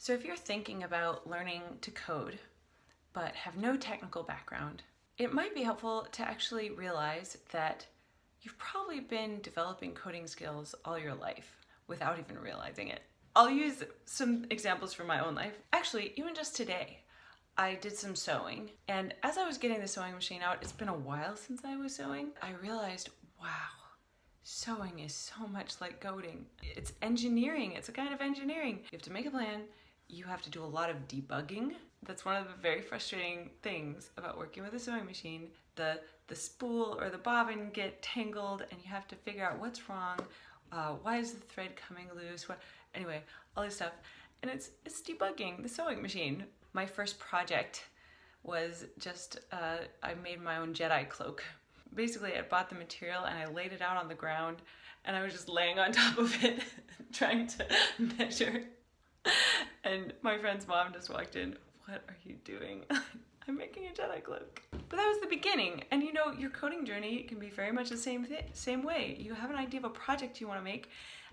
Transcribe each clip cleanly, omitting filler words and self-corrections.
So if you're thinking about learning to code but have no technical background, it might be helpful to actually realize that you've probably been developing coding skills all your life without even realizing it. I'll use some examples from my own life. Actually, even just today, I did some sewing, and as I was getting the sewing machine out, it's been a while since I was sewing, I realized, wow, sewing is so much like coding. It's engineering, it's a kind of engineering. You have to make a plan, you have to do a lot of debugging. That's one of the very frustrating things about working with a sewing machine. The spool or the bobbin get tangled and you have to figure out what's wrong, why is the thread coming loose, anyway, all this stuff. And it's debugging the sewing machine. My first project was just, I made my own Jedi cloak. Basically, I bought the material and I laid it out on the ground and I was just laying on top of it trying to measure. And my friend's mom just walked in. What are you doing? I'm making a Jedi cloak. But that was the beginning. And you know, your coding journey can be very much the same way. You have an idea of a project you want to make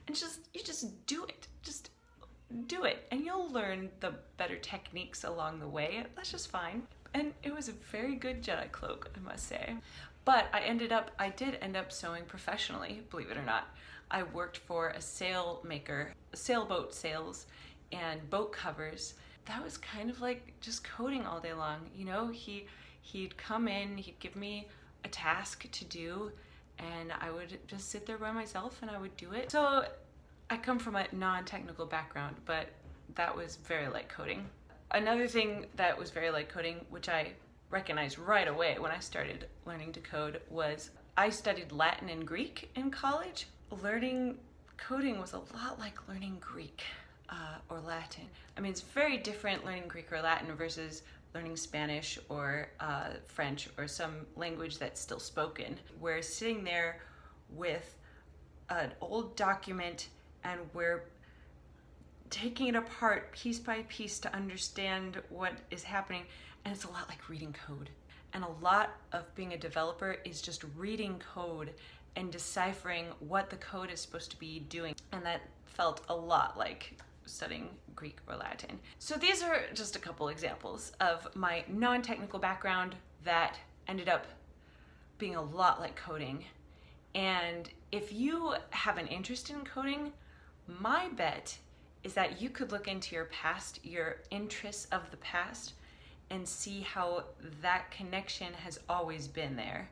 and you just do it. Just do it. And you'll learn the better techniques along the way. That's just fine. And it was a very good Jedi cloak, I must say. But I did end up sewing professionally, believe it or not. I worked for a sail maker, sailboat sails and boat covers. That was kind of like just coding all day long. You know, he'd come in, he'd give me a task to do, and I would just sit there by myself and I would do it. So I come from a non-technical background, but that was very like coding. Another thing that was very like coding, which I recognized right away when I started learning to code, was I studied Latin and Greek in college. Learning coding was a lot like learning Greek or Latin. I mean, it's very different learning Greek or Latin versus learning Spanish or French or some language that's still spoken. We're sitting there with an old document and we're taking it apart piece by piece to understand what is happening, and it's a lot like reading code. And a lot of being a developer is just reading code and deciphering what the code is supposed to be doing, and that felt a lot like studying Greek or Latin. So these are just a couple examples of my non-technical background that ended up being a lot like coding. And if you have an interest in coding, my bet is that you could look into your past, your interests of the past, and see how that connection has always been there.